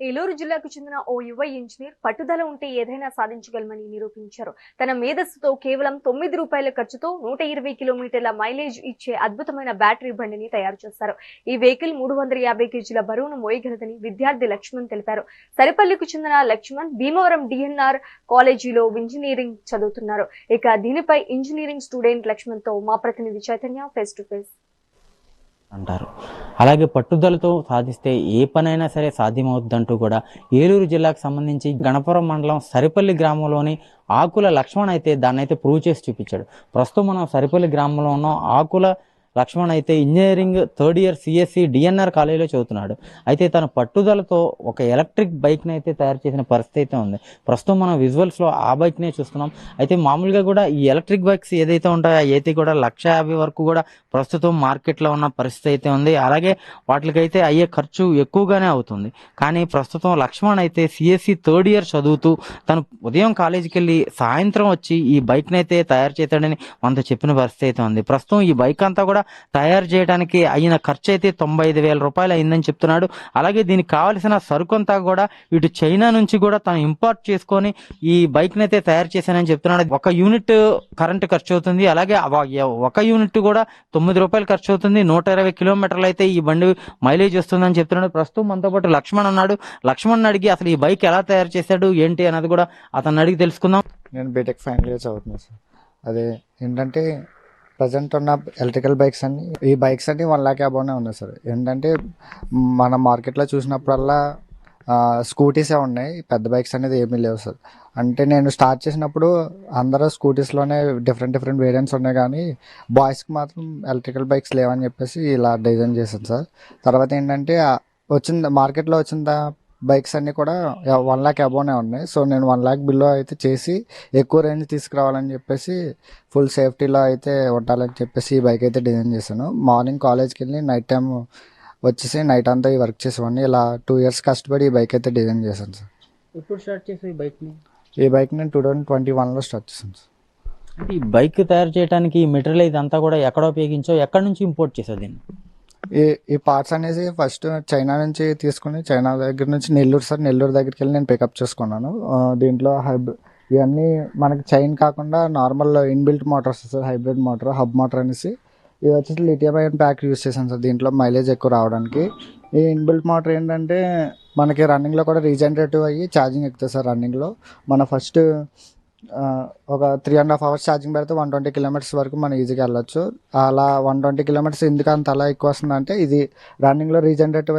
ఏలూరు జిల్లాకు చెందిన ఓ యువ ఇంజనీర్ పట్టుదల ఉంటే ఏదైనా సాధించగలమని నిరూపించారు. తన మేధస్సుతో కేవలం ₹9 ఖర్చుతో 120 కిలోమీటర్ల మైలేజ్ ఇచ్చే అద్భుతమైన బ్యాటరీ బండిని తయారు చేశారు. ఈ వెహికల్ 350 కేజీల బరువును మోయగలదని విద్యార్థి లక్ష్మణ్ తెలిపారు. సరిపల్లికి చెందిన లక్ష్మణ్ భీమవరం డిఎన్ఆర్ కాలేజీలో ఇంజనీరింగ్ చదువుతున్నారు. ఇక దీనిపై ఇంజనీరింగ్ స్టూడెంట్ లక్ష్మణ్ తో మా ప్రతినిధి చైతన్య ఫేస్ టు ఫేస్. అంటారు. అలాగే పట్టుదలతో సాధిస్తే ఏ పనైనా సరే సాధ్యమవుద్దంటూ కూడా ఏలూరు జిల్లాకు సంబంధించి గణపురం మండలం సరిపల్లి గ్రామంలోని ఆకుల లక్ష్మణ్ అయితే దాన్ని అయితే ప్రూవ్ చేసి చూపించాడు. ప్రస్తుతం మనం సరిపల్లి గ్రామంలో ఉన్నాం. ఆకుల లక్ష్మణ్ అయితే engineering third year CSC DNR కాలేజీలో చదువుతున్నాడు. అయితే తన పట్టుదలతో ఒక ఎలక్ట్రిక్ బైక్ని అయితే తయారు చేసిన పరిస్థితి అయితే ఉంది. ప్రస్తుతం మనం విజువల్స్లో ఆ బైక్నే చూస్తున్నాం. అయితే మామూలుగా కూడా ఈ ఎలక్ట్రిక్ బైక్స్ ఏదైతే ఉంటాయో అయితే కూడా 150,000 వరకు కూడా ప్రస్తుతం మార్కెట్లో ఉన్న పరిస్థితి అయితే ఉంది. అలాగే వాటికైతే అయ్యే ఖర్చు ఎక్కువగానే అవుతుంది. కానీ ప్రస్తుతం లక్ష్మణ్ అయితే సిఎస్సి థర్డ్ ఇయర్ చదువుతూ తను ఉదయం కాలేజీకి వెళ్ళి సాయంత్రం వచ్చి ఈ బైక్ని అయితే తయారు చేస్తాడని మనతో చెప్పిన పరిస్థితి అయితే ఉంది. ప్రస్తుతం ఈ బైక్ అంతా కూడా తయారు చేయడానికి అయిన ఖర్చు అయితే ₹95,000 అయిందని చెప్తున్నాడు. అలాగే దీనికి కావలసిన సరుకు అంతా కూడా ఇటు చైనా నుంచి కూడా తను ఇంపోర్ట్ చేసుకొని ఈ బైక్ని అయితే తయారు చేశానని చెప్తున్నాడు. ఒక యూనిట్ కరెంట్ ఖర్చు అవుతుంది. అలాగే ఒక యూనిట్ కూడా ₹9 ఖర్చు అవుతుంది. 120 కిలోమీటర్లు అయితే ఈ బండి మైలేజ్ వస్తుందని చెప్తున్నాడు. ప్రస్తుతం మనతో పాటు లక్ష్మణ్ అన్నాడు. లక్ష్మణ్ అడిగి అసలు ఈ బైక్ ఎలా తయారు చేశాడు ఏంటి అన్నది కూడా అతన్ని అడిగి తెలుసుకుందాం. నేను బీటెక్ ఫైనల్ ఇయర్ చదువుతున్నాను సార్. అదే ఏంటంటే ప్రజెంట్ ఉన్న ఎలక్ట్రికల్ బైక్స్ అన్ని ఈ బైక్స్ అన్ని 1 lakh అబౌవ్నే ఉన్నాయి సార్. ఏంటంటే మన మార్కెట్లో చూసినప్పుడల్లా స్కూటీసే ఉన్నాయి, పెద్ద బైక్స్ అనేది ఏమీ లేవు సార్. అంటే నేను స్టార్ట్ చేసినప్పుడు అందరూ స్కూటీస్లోనే డిఫరెంట్ వేరియంట్స్ ఉన్నాయి, కానీ బాయ్స్కి మాత్రం ఎలక్ట్రికల్ బైక్స్ లేవని చెప్పేసి ఇలా డిజైన్ చేశాను సార్. తర్వాత ఏంటంటే వచ్చిన మార్కెట్లో వచ్చిన బైక్స్ అన్నీ కూడా 1 lakh అబౌవ్నే ఉన్నాయి. సో నేను 1 lakh బిలో అయితే చేసి ఎక్కువ రేంజ్ తీసుకురావాలని చెప్పేసి ఫుల్ సేఫ్టీలో అయితే ఉండాలని చెప్పేసి ఈ బైక్ అయితే డిజైన్ చేశాను. మార్నింగ్ కాలేజ్కి వెళ్ళి నైట్ టైం వచ్చేసి నైట్ అంతా ఈ వర్క్ చేసేవాడిని. ఇలా 2 years కష్టపడి ఈ బైక్ అయితే డిజైన్ చేశాను సార్. ఎప్పుడు స్టార్ట్ చేసి ఈ బైక్ని? ఈ బైక్ నేను 2021లో స్టార్ట్ చేశాను సార్. అంటే ఈ బైక్ తయారు చేయడానికి ఈ మెటీరియల్ ఇదంతా కూడా ఎక్కడ ఉపయోగించో, ఎక్కడి నుంచి ఇంపోర్ట్ చేసావు దీన్ని? ఈ పార్ట్స్ అనేసి ఫస్ట్ చైనా నుంచి తీసుకుని, చైనా దగ్గర నుంచి నెల్లూరు దగ్గరికి వెళ్ళి నేను పికప్ చేసుకున్నాను. దీంట్లో ఇవన్నీ మనకి చైన్ కాకుండా normal inbuilt Motors sir. Hybrid motor, hub motor అనేసి ఇది వచ్చేసి లిథియం అయాన్ ప్యాక్ యూస్ చేశాను సార్. దీంట్లో మైలేజ్ ఎక్కువ రావడానికి. ఈ ఇన్బిల్ట్ మోటార్ ఏంటంటే మనకి రన్నింగ్లో కూడా రీజనరేటివ్ అయ్యి ఛార్జింగ్ ఎక్కుతుంది సార్. రన్నింగ్లో మన ఫస్ట్ ఒక 3.5 hours ఛార్జింగ్ పెడితే 120 kilometers వరకు మనం ఈజీగా వెళ్ళొచ్చు. అలా 120 kilometers ఎందుకు అంత అలా ఎక్కువ వస్తుందంటే ఇది రన్నింగ్లో రీజనరేటివ్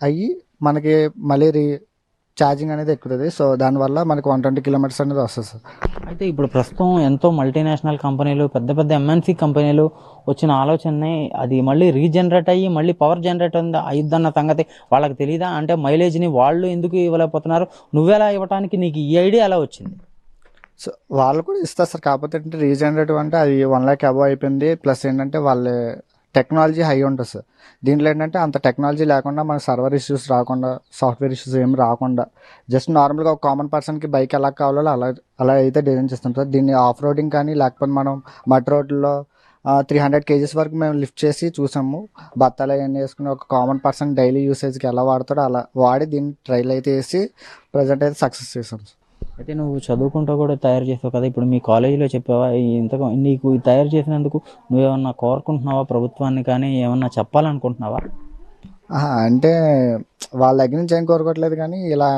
అయ్యి మనకి మళ్ళీ ఛార్జింగ్ అనేది ఎక్కుతుంది. సో దానివల్ల మనకి 120 kilometers అనేది వస్తుంది సార్. అయితే ఇప్పుడు ప్రస్తుతం ఎంతో మల్టీనేషనల్ కంపెనీలు, పెద్ద ఎంఎన్సీ కంపెనీలు వచ్చిన ఆలోచనని అది మళ్ళీ రీజనరేట్ అయ్యి మళ్ళీ పవర్ జనరేట్ అయ్యిద్దన్న సంగతి వాళ్ళకి తెలియదా? అంటే మైలేజ్ని వాళ్ళు ఎందుకు ఇవ్వలేకపోతున్నారు? నువ్వెలా ఇవ్వడానికి నీకు ఈ ఐడియా ఎలా వచ్చింది? సో వాళ్ళు కూడా ఇస్తారు సార్. కాకపోతే ఏంటంటే రీజనరేటివ్ అంటే అది 1 lakh అబవ్ అయిపోయింది. ప్లస్ ఏంటంటే వాళ్ళ టెక్నాలజీ హై ఉంటుంది సార్. దీంట్లో ఏంటంటే అంత టెక్నాలజీ లేకుండా మన సర్వర్ ఇష్యూస్ రాకుండా, సాఫ్ట్వేర్ ఇష్యూస్ ఏమి రాకుండా జస్ట్ నార్మల్గా ఒక కామన్ పర్సన్కి బైక్ ఎలా కావాలో అలా అయితే డిజైన్ చేస్తాం సార్. దీన్ని ఆఫ్ రోడింగ్ కానీ లేకపోతే మనం మట్ రోడ్లో 300 kgs వరకు మేము లిఫ్ట్ చేసి చూసాము. బత్తాలు అవన్నీ వేసుకుని ఒక కామన్ పర్సన్ డైలీ యూసేజ్కి ఎలా వాడతాడో అలా వాడి దీన్ని ట్రైల్ అయితే వేసి ప్రజెంట్ అయితే సక్సెస్ చేసాం సార్. అయితే నువ్వు చదువుకుంటూ కూడా తయారు చేస్తావు కదా, ఇప్పుడు మీ కాలేజీలో చెప్పావా ఇంతకు నీకు తయారు చేసినందుకు నువ్వేమన్నా కోరుకుంటున్నావా ప్రభుత్వాన్ని, కానీ ఏమన్నా చెప్పాలనుకుంటున్నావా? అంటే వాళ్ళ దగ్గర నుంచి ఏం కోరుకోవట్లేదు, కానీ ఇలా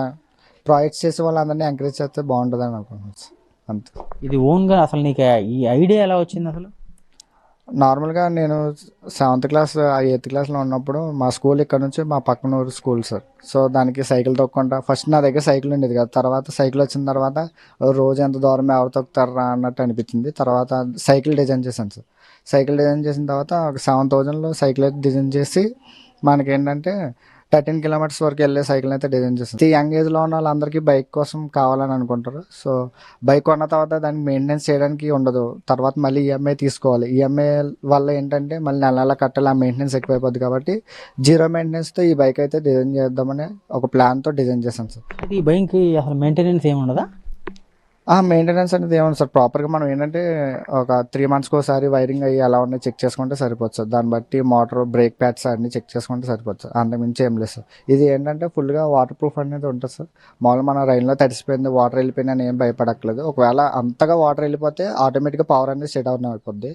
ప్రాజెక్ట్స్ చేసే వాళ్ళందరినీ ఎంకరేజ్ చేస్తే బాగుంటుందని అనుకుంటున్నాను సార్. అంతే. ఇది ఓన్గా అసలు నీకు ఈ ఐడియా ఎలా వచ్చింది అసలు? నార్మల్గా నేను 7th class 8th classలో ఉన్నప్పుడు మా స్కూల్ ఇక్కడ నుంచి మా పక్కన ఊరు స్కూల్ సార్. సో దానికి సైకిల్ తొక్కుంటా, ఫస్ట్ నా దగ్గర సైకిల్ ఉండేది కదా, తర్వాత సైకిల్ వచ్చిన తర్వాత రోజు ఎంత దూరం ఎవరు తొక్కుతారా అన్నట్టు అనిపించింది. తర్వాత సైకిల్ డిజైన్ చేశాను సార్. సైకిల్ డిజైన్ చేసిన తర్వాత ఒక 7,000లో సైకిల్ అయితే డిజైన్ చేసి మనకేంటంటే 13 kilometers వరకు వెళ్ళే సైకిల్ అయితే డిజైన్ చేస్తాను. ఈ యంగ్ ఏజ్లో ఉన్న వాళ్ళందరికీ బైక్ కోసం కావాలని అనుకుంటారు. సో బైక్ కొన్న తర్వాత దాన్ని మెయింటెనెన్స్ చేయడానికి ఉండదు. తర్వాత మళ్ళీ ఈఎంఐ తీసుకోవాలి. ఈఎంఐ వల్ల ఏంటంటే మళ్ళీ నెల కట్టాలి, ఆ మెయింటెనెన్స్ ఎక్కువైపోద్ది. కాబట్టి 0 maintenanceతో ఈ బైక్ అయితే డిజైన్ చేద్దామని ఒక ప్లాన్తో డిజైన్ చేశాను సార్. ఈ బైక్కి అసలు మెయింటెనెన్స్ ఏమి ఉండదా? మెయింటెనెన్స్ అనేది ఏముంది సార్, ప్రాపర్గా మనం ఏంటంటే ఒక 3 monthsకి ఒకసారి వైరింగ్ అయ్యి ఎలా ఉన్నాయి చెక్ చేసుకుంటే సరిపోతుంది సార్. దాన్ని బట్టి మోటార్ బ్రేక్ ప్యాడ్స్ అన్నీ చెక్ చేసుకుంటే సరిపోతుంది సార్, అంతకుమించి ఏం లేదు సార్. ఇది ఏంటంటే ఫుల్గా వాటర్ ప్రూఫ్ అనేది ఉంటుంది సార్. మామూలుగా మన రైల్లో తడిసిపోయింది వాటర్ వెళ్ళిపోయింది అని ఏం భయపడక్కలేదు. ఒకవేళ అంతగా వాటర్ వెళ్ళిపోతే ఆటోమేటిక్గా పవర్ అనేది షట్ డౌన్ అయిపోద్ది.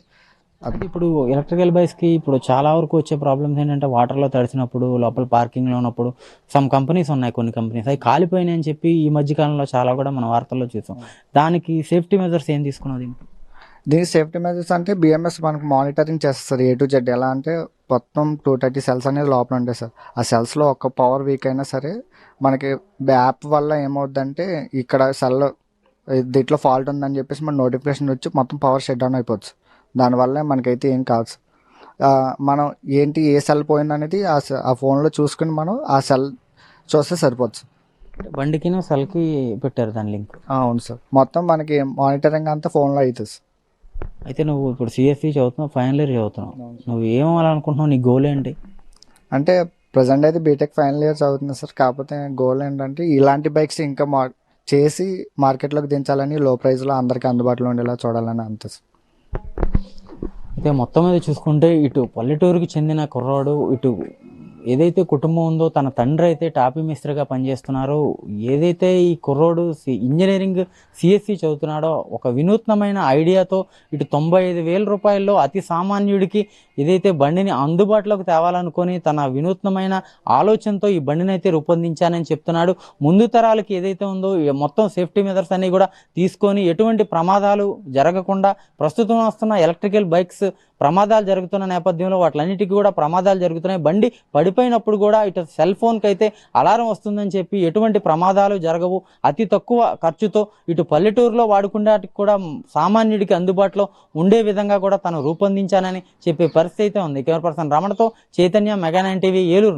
అంటే ఇప్పుడు ఎలక్ట్రికల్ బైక్స్కి ఇప్పుడు చాలా వరకు వచ్చే ప్రాబ్లమ్స్ ఏంటంటే వాటర్లో తడిసినప్పుడు, లోపల పార్కింగ్లో ఉన్నప్పుడు సమ్ కంపెనీస్ ఉన్నాయి, కొన్ని కంపెనీస్ అవి కాలిపోయినాయి అని చెప్పి ఈ మధ్య కాలంలో చాలా కూడా మన వార్తల్లో చూసాం. దానికి సేఫ్టీ మెజర్స్ ఏం తీసుకున్నది? దీనికి సేఫ్టీ మెజర్స్ అంటే బిఎంఎస్ మనకు మానిటరింగ్ చేస్తారు A to Z. ఎలా అంటే మొత్తం 230 cells అనేది లోపల ఉంటాయి సార్. ఆ సెల్స్లో ఒక పవర్ వీక్ అయినా సరే మనకి యాప్ వల్ల ఏమవుద్దంటే ఇక్కడ సెల్ దీంట్లో ఫాల్ట్ ఉందని చెప్పేసి మన నోటిఫికేషన్ వచ్చి మొత్తం పవర్ షట్ డౌన్ అయిపోవచ్చు. దానివల్ల మనకైతే ఏం కాదు సార్. మనం ఏంటి ఏ సెల్ పోయిందనేది ఆ ఫోన్లో చూసుకుని మనం ఆ సెల్ చూస్తే సరిపోవచ్చు. బండికి సెల్కి పెట్టారు దాని లింక్. అవును సార్, మొత్తం మనకి మానిటరింగ్ అంతా ఫోన్లో అవుతుంది సార్. అయితే నువ్వు ఇప్పుడు సిఎస్సి చదువుతున్నావు, ఫైనల్ ఇయర్ చదువుతున్నావు, నువ్వు ఏమవ్వాలనుకుంటున్నావు? నీ గోల్ ఏంటి? అంటే ప్రజెంట్ అయితే బీటెక్ ఫైనల్ ఇయర్ చదువుతుంది సార్. కాకపోతే గోల్ ఏంటంటే ఇలాంటి బైక్స్ ఇంకా చేసి మార్కెట్లోకి దించాలని, లో ప్రైస్లో అందరికీ అందుబాటులో ఉండేలా చూడాలని అంతే సార్. అయితే మొత్తం మీద చూసుకుంటే ఇటు పల్లెటూరుకి చెందిన కుర్రాడు, ఇటు ఏదైతే కుటుంబం ఉందో తన తండ్రి అయితే టాపీ మిస్త్రిగా పనిచేస్తున్నారో, ఏదైతే ఈ కుర్రోడు ఇంజనీరింగ్ సిఎస్సి చదువుతున్నాడో ఒక వినూత్నమైన ఐడియాతో ఇటు 95,000 రూపాయల్లో అతి సామాన్యుడికి ఏదైతే బండిని అందుబాటులోకి తేవాలనుకొని తన వినూత్నమైన ఆలోచనతో ఈ బండిని అయితే రూపొందించానని చెప్తున్నాడు. ముందు తరాలకి ఏదైతే ఉందో మొత్తం సేఫ్టీ మెజర్స్ అన్ని కూడా తీసుకొని ఎటువంటి ప్రమాదాలు జరగకుండా, ప్రస్తుతం వస్తున్న ఎలక్ట్రికల్ బైక్స్ ప్రమాదాలు జరుగుతున్న నేపథ్యంలో వాటిలన్నిటికీ కూడా ప్రమాదాలు జరుగుతున్నాయి. బండి పడిపోయినప్పుడు కూడా ఇటు సెల్ ఫోన్కి అయితే అలారం వస్తుందని చెప్పి ఎటువంటి ప్రమాదాలు జరగవు, అతి తక్కువ ఖర్చుతో ఇటు పల్లెటూరులో వాడుకునేటికి కూడా సామాన్యుడికి అందుబాటులో ఉండే విధంగా కూడా తను రూపొందించానని చెప్పే పరిస్థితి అయితే ఉంది. కెమెరా పర్సన్ రమణతో చైతన్య, మెగా 9 టీవీ, ఏలూరు.